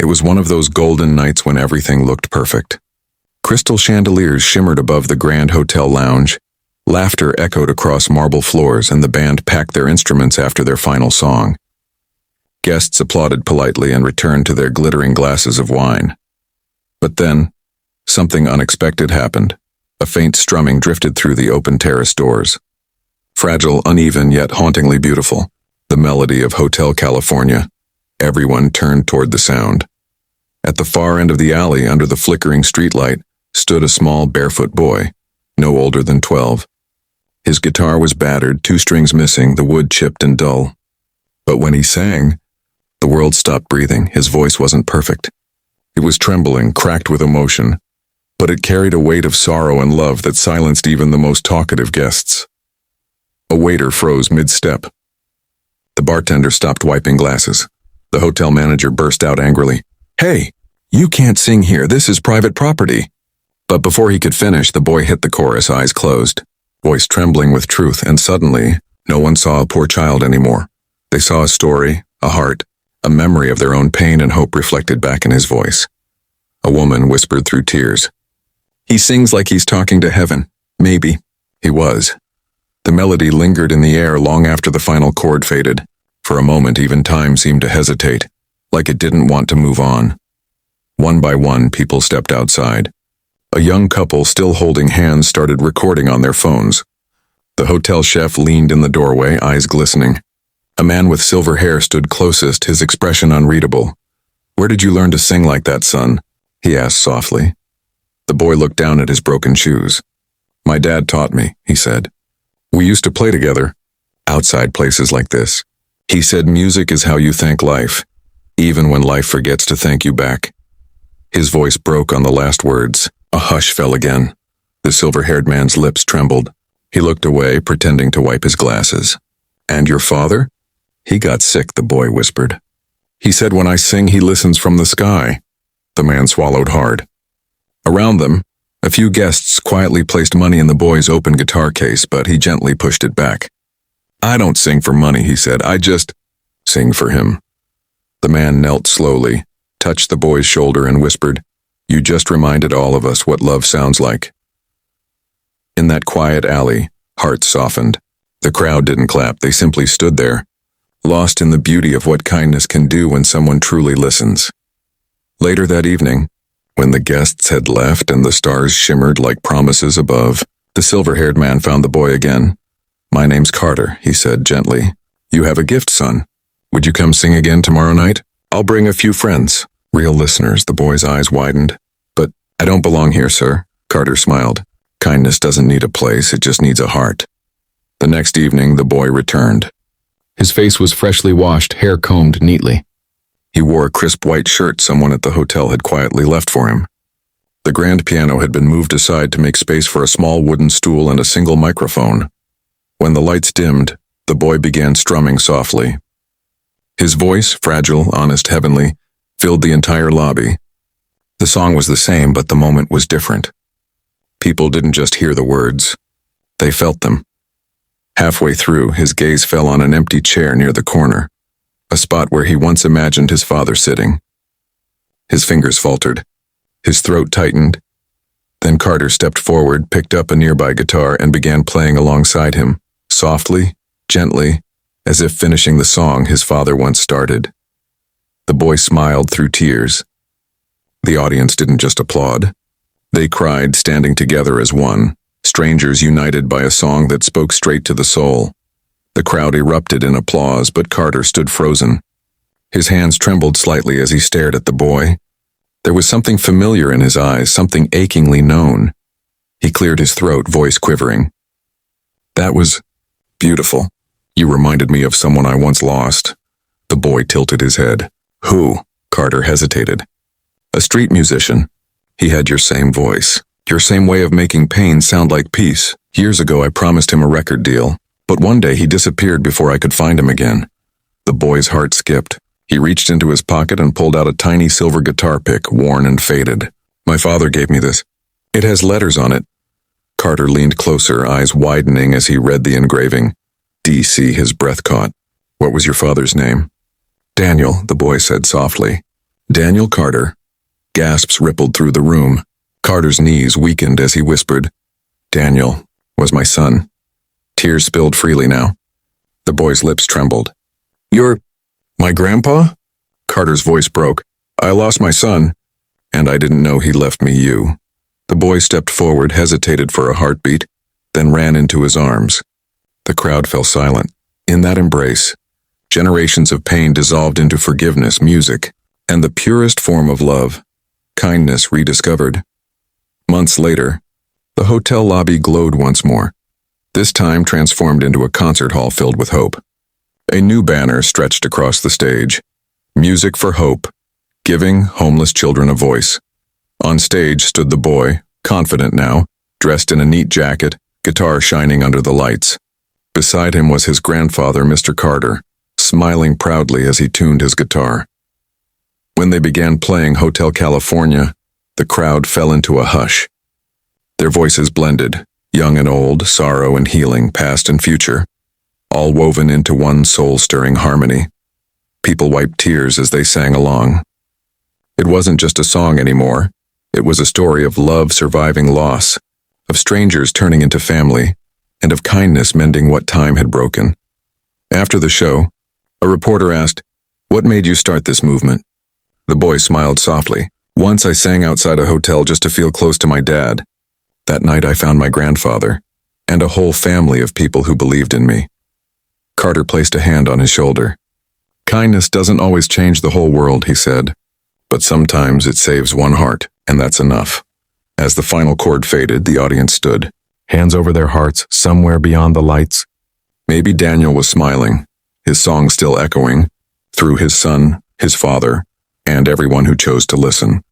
It was one of those golden nights when everything looked perfect. Crystal chandeliers shimmered above the grand hotel lounge. Laughter echoed across marble floors, and the band packed their instruments after their final song. Guests applauded politely and returned to their glittering glasses of wine. But then, something unexpected happened. A faint strumming drifted through the open terrace doors. Fragile, uneven, yet hauntingly beautiful, the melody of Hotel California. Everyone turned toward the sound. At the far end of the alley, under the flickering streetlight, stood a small barefoot boy, no older than 12. His guitar was battered, 2 strings missing, the wood chipped and dull. But when he sang, the world stopped breathing. His voice wasn't perfect. It was trembling, cracked with emotion, but it carried a weight of sorrow and love that silenced even the most talkative guests. A waiter froze mid-step. The bartender stopped wiping glasses. The hotel manager burst out angrily. "Hey, you can't sing here. This is private property." But before he could finish, the boy hit the chorus, eyes closed, voice trembling with truth, and suddenly, no one saw a poor child anymore. They saw a story, a heart, a memory of their own pain and hope reflected back in his voice. A woman whispered through tears, "He sings like he's talking to heaven." Maybe. He was. The melody lingered in the air long after the final chord faded. For a moment, even time seemed to hesitate, like it didn't want to move on. One by one, people stepped outside. A young couple, still holding hands, started recording on their phones. The hotel chef leaned in the doorway, eyes glistening. A man with silver hair stood closest, his expression unreadable. "Where did you learn to sing like that, son?" he asked softly. The boy looked down at his broken shoes. "My dad taught me," he said. "We used to play together, outside places like this. He said music is how you thank life, even when life forgets to thank you back." His voice broke on the last words. A hush fell again. The silver-haired man's lips trembled. He looked away, pretending to wipe his glasses. "And your father?" "He got sick," the boy whispered. "He said when I sing, he listens from the sky." The man swallowed hard. Around them, a few guests quietly placed money in the boy's open guitar case, but he gently pushed it back. "I don't sing for money," he said. "I just sing for him." The man knelt slowly, touched the boy's shoulder, and whispered, "You just reminded all of us what love sounds like." In that quiet alley, hearts softened. The crowd didn't clap, they simply stood there, lost in the beauty of what kindness can do when someone truly listens. Later that evening, when the guests had left and the stars shimmered like promises above, the silver-haired man found the boy again. "My name's Carter," he said gently. "You have a gift, son. Would you come sing again tomorrow night? I'll bring a few friends." Real listeners, the boy's eyes widened. "But I don't belong here, sir," Carter smiled. "Kindness doesn't need a place, it just needs a heart." The next evening, the boy returned. His face was freshly washed, hair combed neatly. He wore a crisp white shirt someone at the hotel had quietly left for him. The grand piano had been moved aside to make space for a small wooden stool and a single microphone. When the lights dimmed, the boy began strumming softly. His voice, fragile, honest, heavenly, filled the entire lobby. The song was the same, but the moment was different. People didn't just hear the words, they felt them. Halfway through, his gaze fell on an empty chair near the corner, a spot where he once imagined his father sitting. His fingers faltered. His throat tightened. Then Carter stepped forward, picked up a nearby guitar, and began playing alongside him, softly, gently, as if finishing the song his father once started. The boy smiled through tears. The audience didn't just applaud. They cried, standing together as one, strangers united by a song that spoke straight to the soul. The crowd erupted in applause, but Carter stood frozen. His hands trembled slightly as he stared at the boy. There was something familiar in his eyes, something achingly known. He cleared his throat, voice quivering. "That was beautiful. You reminded me of someone I once lost." The boy tilted his head. "Who?" Carter hesitated. "A street musician. He had your same voice, your same way of making pain sound like peace. Years ago I promised him a record deal, but one day he disappeared before I could find him again." The boy's heart skipped. He reached into his pocket and pulled out a tiny silver guitar pick, worn and faded. "My father gave me this. It has letters on it." Carter leaned closer, eyes widening as he read the engraving. DC, his breath caught. "What was your father's name?" "Daniel," the boy said softly. Daniel Carter. Gasps rippled through the room. Carter's knees weakened as he whispered, "Daniel was my son." Tears spilled freely now. The boy's lips trembled. "You're my grandpa?" Carter's voice broke. "I lost my son, and I didn't know he left me you." The boy stepped forward, hesitated for a heartbeat, then ran into his arms. The crowd fell silent. In that embrace, generations of pain dissolved into forgiveness, music, and the purest form of love, kindness rediscovered. Months later, the hotel lobby glowed once more, this time transformed into a concert hall filled with hope. A new banner stretched across the stage. Music for hope, giving homeless children a voice. On stage stood the boy, confident now, dressed in a neat jacket, guitar shining under the lights. Beside him was his grandfather, Mr. Carter, smiling proudly as he tuned his guitar. When they began playing Hotel California, the crowd fell into a hush. Their voices blended, young and old, sorrow and healing, past and future, all woven into one soul-stirring harmony. People wiped tears as they sang along. It wasn't just a song anymore. It was a story of love surviving loss, of strangers turning into family, and of kindness mending what time had broken. After the show, a reporter asked, "What made you start this movement?" The boy smiled softly. "Once I sang outside a hotel just to feel close to my dad. That night I found my grandfather, and a whole family of people who believed in me." Carter placed a hand on his shoulder. "Kindness doesn't always change the whole world," he said, "but sometimes it saves one heart, and that's enough." As the final chord faded, the audience stood, hands over their hearts, somewhere beyond the lights. Maybe Daniel was smiling, his song still echoing, through his son, his father, and everyone who chose to listen.